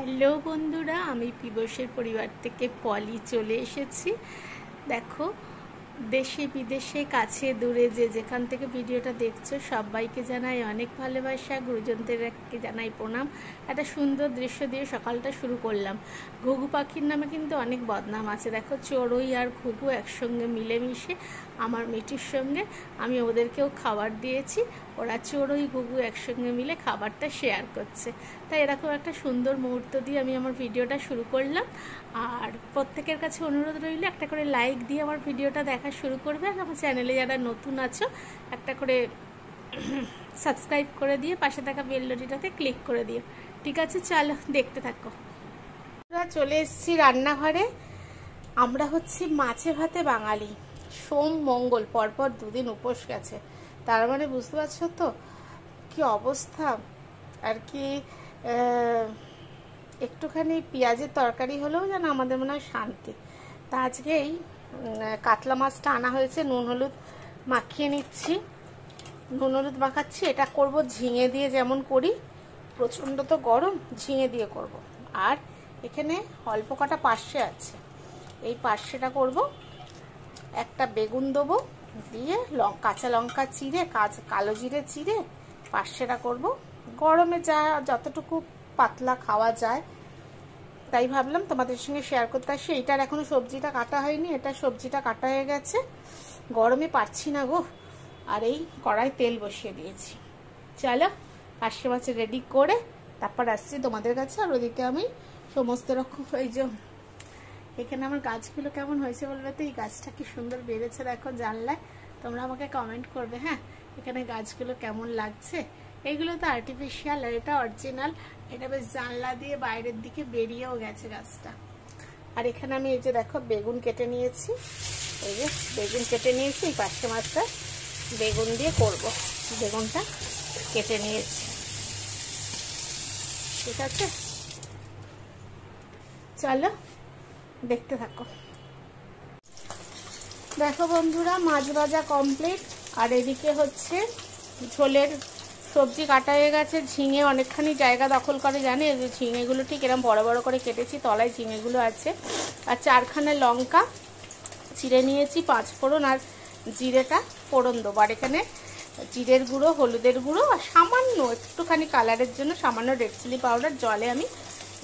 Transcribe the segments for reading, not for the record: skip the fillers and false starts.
Hello বন্ধুরা, আমি পিবসের পরিবার থেকে পলি চলে এসেছি। দেখো, দেশে বিদেশে কাছে দূরে যে যেখান থেকে ভিডিওটা দেখছো সবাইকে জানাই অনেক ভালোবাসা, গুরুজনদেরকে জানাই প্রণাম। একটা সুন্দর দৃশ্য দিয়ে সকালটা শুরু করলাম। ঘুঘু পাখির নামে কিন্তু অনেক বদনাম আছে। দেখো, চড়ুই আর ঘুঘু একসঙ্গে মিলেমিশে আমার মিঠির সঙ্গে আমি ওদেরকেও খাবার দিয়েছি। ওরা চড়ুই ঘুঘু একসঙ্গে মিলে খাবারটা শেয়ার করছে। তাই এরকম একটা সুন্দর মুহূর্ত দিয়ে আমি আমার ভিডিওটা শুরু করলাম। আর প্রত্যেকের কাছে অনুরোধ রইল, একটা করে লাইক দিয়ে আমার ভিডিওটা দেখা শুরু করবে। আর আমার চ্যানেলে যারা নতুন আছো, একটা করে সাবস্ক্রাইব করে দিয়ে পাশে থাকা বেল ঘন্টিটাতে ক্লিক করে দিও। ঠিক আছে, চলো দেখতে থাকো। আমরা চলে এসেছি রান্নাঘরে। আমরা হচ্ছি মাছে ভাতে বাঙালি। সোম মঙ্গল পরপর দুদিন উপোস গেছে। তার মানে বুঝতে পারছো তো কি অবস্থা আর কি। একটুখানি পেঁয়াজের তরকারি হলেও যেন আমাদের মনে হয় শান্তি। তা আজকে এই কাতলা মাছটা আনা হয়েছে, নুন হলুদ মাখিয়ে নিচ্ছি। নুন হলুদ মাখাচ্ছি। এটা করব ঝিঙে দিয়ে, যেমন করি। প্রচণ্ড তো গরম, ঝিঙে দিয়ে করব। আর এখানে অল্প কটা পার্শে আছে, এই পার্শেটা করব। একটা বেগুন দেবো, দিয়ে কাঁচা লঙ্কা চিড়ে, কালো জিরে চিড়ে পার্শেটা করব। গরমে যতটুকু পাতলা খাওয়া যায় তাই ভাবলাম তোমাদের সঙ্গে শেয়ার করতে আসি। এইটার এখনো সবজিটা কাটা হয়নি, এটা সবজিটা কাটা হয়ে গেছে। গরমে পারছি না গো। আর এই কড়াই তেল বসিয়ে দিয়েছি। চলো পার্শে মাছ রেডি করে তারপর আসছি তোমাদের কাছে। আর ওদিকে আমি সমস্ত রকম, এই যে এখানে আমার গাছগুলো কেমন হয়েছে বলবে তো। এই গাছটা কি সুন্দর বেড়েছে দেখো জানলায়। তোমরা আমাকে কমেন্ট করবে হ্যাঁ, এখানে গাছগুলো কেমন লাগছে। এইগুলো তো আর্টিফিশিয়াল আর এটা অরিজিনাল। এটা বেশ জানলা দিয়ে বাইরের দিকে বেরিয়েও গেছে গাছটা। আর এখানে আমি এই যে দেখো বেগুন কেটে নিয়েছি। এই যে বেগুন কেটে নিয়েছি, এই পার্শে মাছটা বেগুন দিয়ে করব। বেগুনটা কেটে নিয়েছি, ঠিক আছে। চলো দেখতে থাকো। দেখো বন্ধুরা, মাছ ভাজা কমপ্লিট। আর এদিকে হচ্ছে ঝোলের সবজি কাটা হয়ে গেছে। ঝিঙে অনেকখানি জায়গা দখল করে, জানে। ঝিঙেগুলো ঠিক এরকম বড় বড় করে কেটেছি, তলায় ঝিঙেগুলো আছে। আর 4খানা লঙ্কা চিড়ে নিয়েছি, 5 ফোড়ন আর জিরেটা ফোড়ন দেবো। আর এখানে জিরের গুঁড়ো, হলুদের গুঁড়ো আর সামান্য একটুখানি কালারের জন্য সামান্য রেড চিলি পাউডার জলে আমি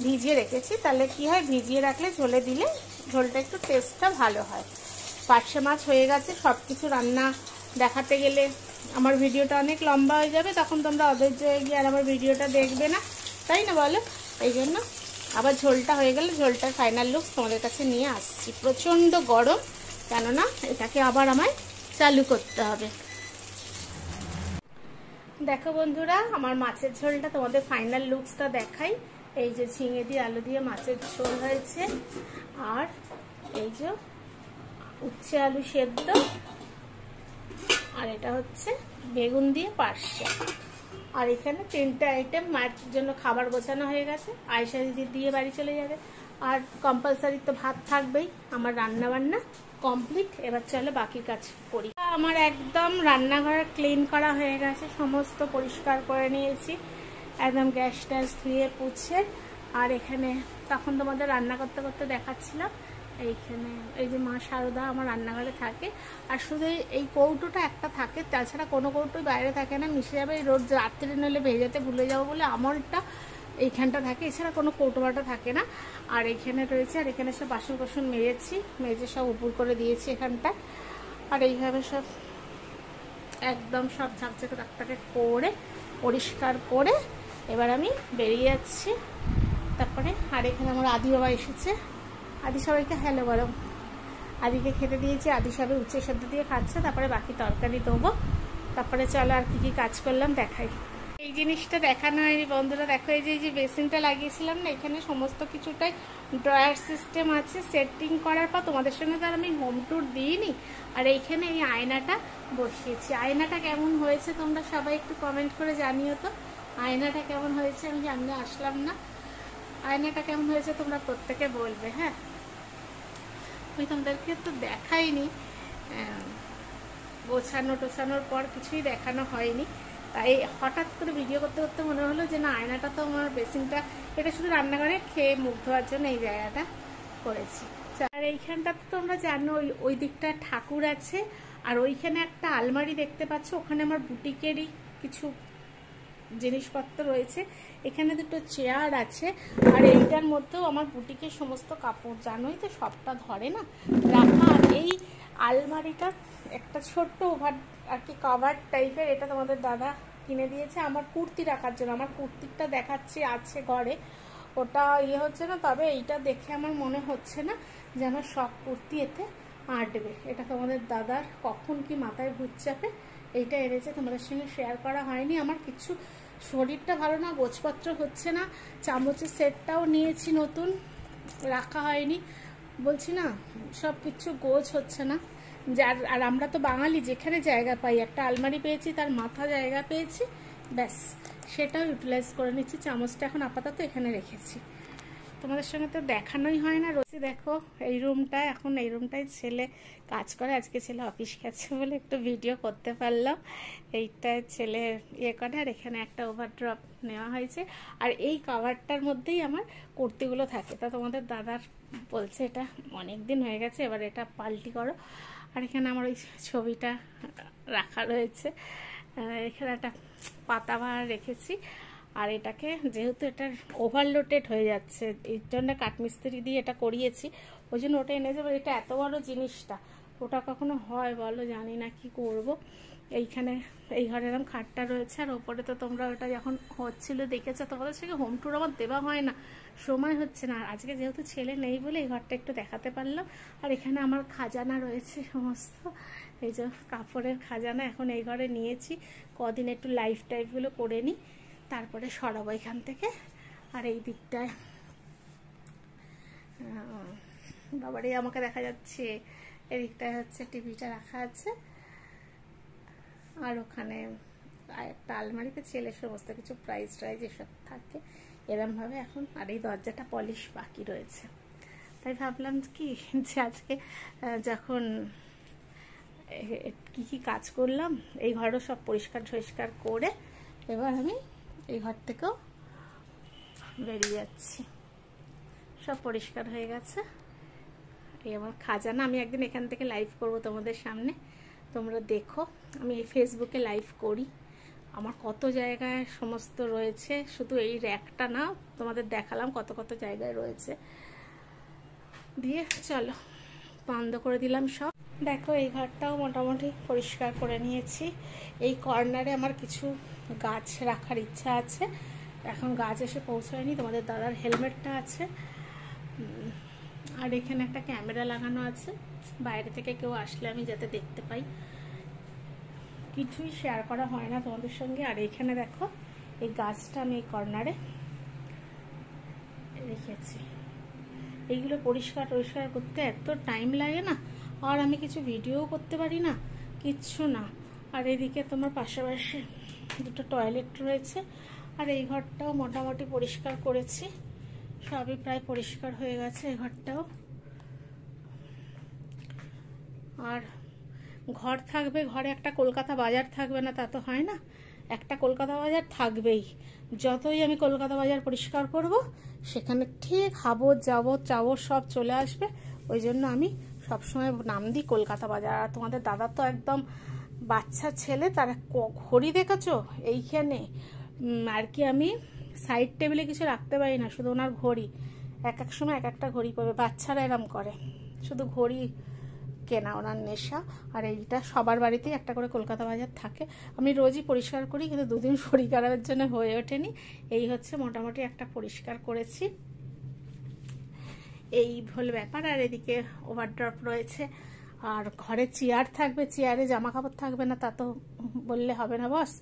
ভিজিয়ে রেখেছি। তাহলে কি হয়, ভিজিয়ে রাখলে ঝোলে দিলে ঝোলটা একটু টেস্টটা ভালো হয়। পার্শে মাছ হয়ে গেছে। সব কিছু রান্না দেখাতে গেলে আমার ভিডিওটা অনেক লম্বা হয়ে যাবে, তখন তোমরা অধৈর্য হয়ে গিয়ে আর আমার ভিডিওটা দেখবে না, তাই না বলো। এই জন্য আবার ঝোলটা হয়ে গেলে ঝোলটার ফাইনাল লুক তোমাদের কাছে নিয়ে আসছি। প্রচণ্ড গরম, কেননা এটাকে আবার আমায় চালু করতে হবে। দেখো বন্ধুরা, আমার মাছের ঝোলটা তোমাদের ফাইনাল লুকসটা দেখাই। এই যে ঝিঙে দিয়ে আলু দিয়ে মাছের ঝোল হয়েছে। আর এই যে উচ্ছে আলু সেদ্ধ। আর এটা হচ্ছে বেগুন দিয়ে পার্শে। আর এখানে 3টে আইটেম মায়ের জন্য খাবার গোছানো হয়ে গেছে। আয়সা দিদি দিয়ে বাড়ি চলে যাবে। আর কম্পালসারি তো ভাত থাকবেই। আমার রান্না বান্না কমপ্লিট। এবার চলো বাকি কাজ করি। আমার একদম রান্নাঘর ক্লিন করা হয়ে গেছে, সমস্ত পরিষ্কার করে নিয়েছি একদম, গ্যাস ট্যাস ধুয়ে পুছে। আর এখানে তখন তোমাদের রান্না করতে করতে দেখাচ্ছিলাম, এইখানে এই যে মা শারদা আমার রান্নাঘরে থাকে। আর শুধু এই কৌটোটা একটা থাকে, তাছাড়া কোনো কৌটোই বাইরে থাকে না, মিশে যাবে। এই রোজ রাত্রি নইলে ভেজাতে ভুলে যাবো বলে আমলটা এইখানটা থাকে, এছাড়া কোনো কৌটোবাটা থাকে না। আর এইখানে রয়েছে। আর এখানে সব বাসন কোসন মেজেছি, মেজে সব উপর করে দিয়েছি এখানটা। আর এইভাবে সব একদম সব ঝাঁকঝাঁকে টাকটাকে করে পরিষ্কার করে এবার আমি বেরিয়ে যাচ্ছি। তারপরে আর এখানে আমার আদি বাবা এসেছে। আদি সবাইকে হ্যালো বলো। আদিকে খেতে দিয়েছি, আদি সবাই উচ্ছে সেদ্ধ দিয়ে খাচ্ছে। তারপরে বাকি তরকারি দেবো। তারপরে চলো আর কি কি কাজ করলাম দেখাই। এই জিনিসটা দেখানো হয়নি বন্ধুরা, দেখো এই যে বেসিনটা লাগিয়েছিলাম না, এখানে সমস্ত কিছুটাই ড্রয়ার সিস্টেম আছে। সেটিং করার পর তোমাদের সঙ্গে তো আর আমি হোম ট্যুর দিইনি। আর এইখানে এই আয়নাটা বসিয়েছি। আয়নাটা কেমন হয়েছে তোমরা সবাই একটু কমেন্ট করে জানিও তো। আয়নাটা কেমন হয়েছে, আমি সামনে আসলাম না। আয়নাটা কেমন হয়েছে তোমরা প্রত্যেকে বলবে হ্যাঁ। আমি তোমাদেরকে তো দেখাইনি, গোছানো টোছানোর পর কিছুই দেখানো হয়নি। তাই হঠাৎ করে ভিডিও করতে করতে মনে হলো যে না, আয়নাটা তো আমার বেসিনটা, এটা শুধু রান্নাঘরে খেয়ে মুখ ধোয়ার জন্য এই জায়গাটা করেছি। আর এইখানটা তো তোমরা জানো ওই দিকটা ঠাকুর আছে, আর ওইখানে একটা আলমারি দেখতে পাচ্ছ, ওখানে আমার বুটিকেরই কিছু জিনিসপত্র রয়েছে। এখানে দুটো চেয়ার আছে, আর এইটার মধ্যেও আমার বুটিকের সমস্ত কাপড়, জানোই তো সবটা ধরে না রাখা। আর এই আলমারিটা একটা ছোট্ট ওভার আর কি কভার টাইপের, এটা তোমাদের দাদা কিনে দিয়েছে আমার কুর্তি রাখার জন্য। আমার কুর্তিটা দেখাচ্ছি আছে ঘরে, ওটা ইয়ে হচ্ছে না, তবে এইটা দেখে আমার মনে হচ্ছে না যে আমার সব কুর্তি এতে আঁটবে। এটা তোমাদের দাদার কখন কি মাথায় ভূত চাপে এইটা এনেছে, তোমাদের সঙ্গে শেয়ার করা হয়নি। আমার কিছু শরীরটা ভালো না, গোছপত্র হচ্ছে না। চামচের সেটটাও নিয়েছি নতুন, রাখা হয়নি, বলছি না সব কিছু গোছ হচ্ছে না। যার আর আমরা তো বাঙালি, যেখানে জায়গা পাই, একটা আলমারি পেয়েছি তার মাথা জায়গা পেয়েছি, ব্যাস সেটাও ইউটিলাইজ করে নিচ্ছি। চামচটা এখন আপাতত এখানে রেখেছি, তোমাদের সঙ্গে তো দেখানোই হয় না রোজই। দেখো এই রুমটায়, এখন এই রুমটায় ছেলে কাজ করে, আজকে ছেলে অফিস গেছে বলে একটু ভিডিও করতে পারলাম। এইটায় ছেলে ইয়ে করে, আর এখানে একটা ওভারড্রপ নেওয়া হয়েছে, আর এই কাভারটার মধ্যেই আমার কুর্তিগুলো থাকে। তা তোমাদের দাদার বলছে এটা অনেক দিন হয়ে গেছে, এবার এটা পাল্টি করো। আর এখানে আমার ওই ছবিটা রাখা রয়েছে, এখানে একটা পাতা বাহার রেখেছি। আর এটাকে যেহেতু এটা ওভারলোডেড হয়ে যাচ্ছে, এই জন্য কাঠমিস্ত্রি দিয়ে এটা করিয়েছি, ওই জন্য ওটা এনেছে। এটা এত বড় জিনিসটা ওটা কখনো হয় বলো, জানি না কি করব। এইখানে এই ঘরে এরকম খাটটা রয়েছে, আর ওপরে তো তোমরা ওটা যখন হচ্ছিল দেখেছো, তোমাদের সঙ্গে হোম ট্যুর আমার দেওয়া হয় না, সময় হচ্ছে না। আজকে যেহেতু ছেলে নেই বলে এই ঘরটা একটু দেখাতে পারলাম। আর এখানে আমার খাজানা রয়েছে সমস্ত, এই যে কাপড়ের খাজানা এখন এই ঘরে নিয়েছি, কদিন একটু লাইফ টাইপগুলো করে নিই, তারপরে সরাবো এখান থেকে। আর এই দিকটায় বাবারে আমাকে দেখা যাচ্ছে, এদিকটায় হচ্ছে টিভিটা রাখা আছে, আর ওখানে একটা আলমারিতে ছেলের সমস্ত কিছু প্রাইজ ট্রাইজ এসব থাকে এরমভাবে এখন। আর এই দরজাটা পলিশ বাকি রয়েছে, তাই ভাবলাম কি যে আজকে যখন কি কাজ করলাম, এই ঘরও সব পরিষ্কার টরিষ্কার করে এবার আমি এই ঘর থেকেও বেরিয়ে যাচ্ছি, সব পরিষ্কার হয়ে গেছে। এই আমার খাজানা, আমি একদিন এখান থেকে লাইভ করব তোমাদের সামনে, তোমরা দেখো। আমি এই ফেসবুকে লাইভ করি, আমার কত জায়গায় সমস্ত রয়েছে, শুধু এই র্যাকটা না, তোমাদের দেখালাম কত কত জায়গায় রয়েছে। দিয়ে চলো বন্ধ করে দিলাম সব। দেখো এই ঘরটাও মোটামুটি পরিষ্কার করে নিয়েছি। এই কর্নারে আমার কিছু গাছ রাখার ইচ্ছা আছে, এখন গাছ এসে পৌঁছায়নি। তোমাদের দাদার হেলমেটটা আছে, আর এখানে একটা ক্যামেরা লাগানো আছে, বাইরে থেকে কেউ আসলে আমি যাতে দেখতে পাই। কিছুই শেয়ার করা হয় না তোমাদের সঙ্গে। আর এখানে দেখো এই গাছটা আমি এই কর্নারে রেখেছি, এইগুলো পরিষ্কার করতে এত টাইম লাগে না, আর আমি কিছু ভিডিও করতে পারি না, কিচ্ছু না। আর এদিকে তোমার পাশাপাশি দুটো টয়লেট রয়েছে, আর এই ঘরটাও মোটামুটি পরিষ্কার করেছি, সবই প্রায় পরিষ্কার হয়ে গেছে এই ঘরটাও। আর ঘর থাকবে, ঘরে একটা কলকাতা বাজার থাকবে না তা তো হয় না, একটা কলকাতা বাজার থাকবেই। যতই আমি কলকাতা বাজার পরিষ্কার করব, সেখানে ঠিক হাবর যাবর চাবর সব চলে আসবে। ওই জন্য আমি সবসময় নাম দিই কলকাতা বাজার। আর তোমাদের দাদা তো একদম বাচ্চা ছেলে, তারা ঘড়ি দেখেছো এইখানে আর কি, আমি সাইড টেবিলে কিছু রাখতে পারি না, শুধু ওনার ঘড়ি, এক এক সময় এক একটা ঘড়ি পাবে। বাচ্চারা এরম করে, শুধু ঘড়ি কেনা ওনার নেশা। আর এইটা সবার বাড়িতেই একটা করে কলকাতা বাজার থাকে, আমি রোজই পরিষ্কার করি, কিন্তু দুদিন শরীর খারাপের জন্য হয়ে ওঠেনি। এই হচ্ছে মোটামুটি একটা পরিষ্কার করেছি, এই হল ব্যাপার। আর এদিকে ওভারড্রপ রয়েছে, আর ঘরে চেয়ার থাকবে, চেয়ারে জামা কাপড় থাকবে না তা তো বললে হবে না বস।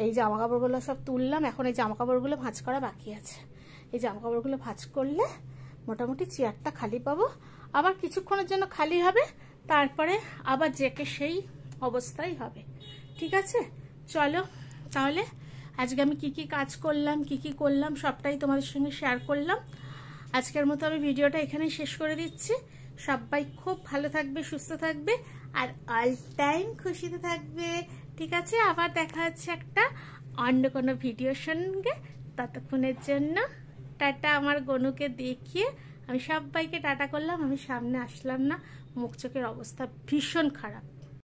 এই জামা কাপড়গুলো সব তুললাম, এখন এই জামা কাপড়গুলো ভাঁজ করা বাকি আছে। এই জামা কাপড়গুলো ভাঁজ করলে মোটামুটি চেয়ারটা খালি পাবো, আবার কিছুক্ষণের জন্য খালি হবে, তারপরে আবার যেকে সেই অবস্থায় হবে। ঠিক আছে, চলো তাহলে আজকে আমি কি কি কাজ করলাম, কি কি করলাম সবটাই তোমাদের সঙ্গে শেয়ার করলাম। আজকের মতো আমি ভিডিওটা এখানেই শেষ করে দিচ্ছি। সবাই খুব ভালো থাকবে, সুস্থ থাকবে, আর অল টাইম খুশিতে থাকবে। ঠিক আছে, আবার দেখা হচ্ছে একটা অন্য কোনো ভিডিওর সঙ্গে। ততক্ষণের জন্য টাটা। আমার গনুকে দেখিয়ে আমি সবাইকে টাটা করলাম। আমি সামনে আসলাম না, মুখ চোখের অবস্থা ভীষণ খারাপ।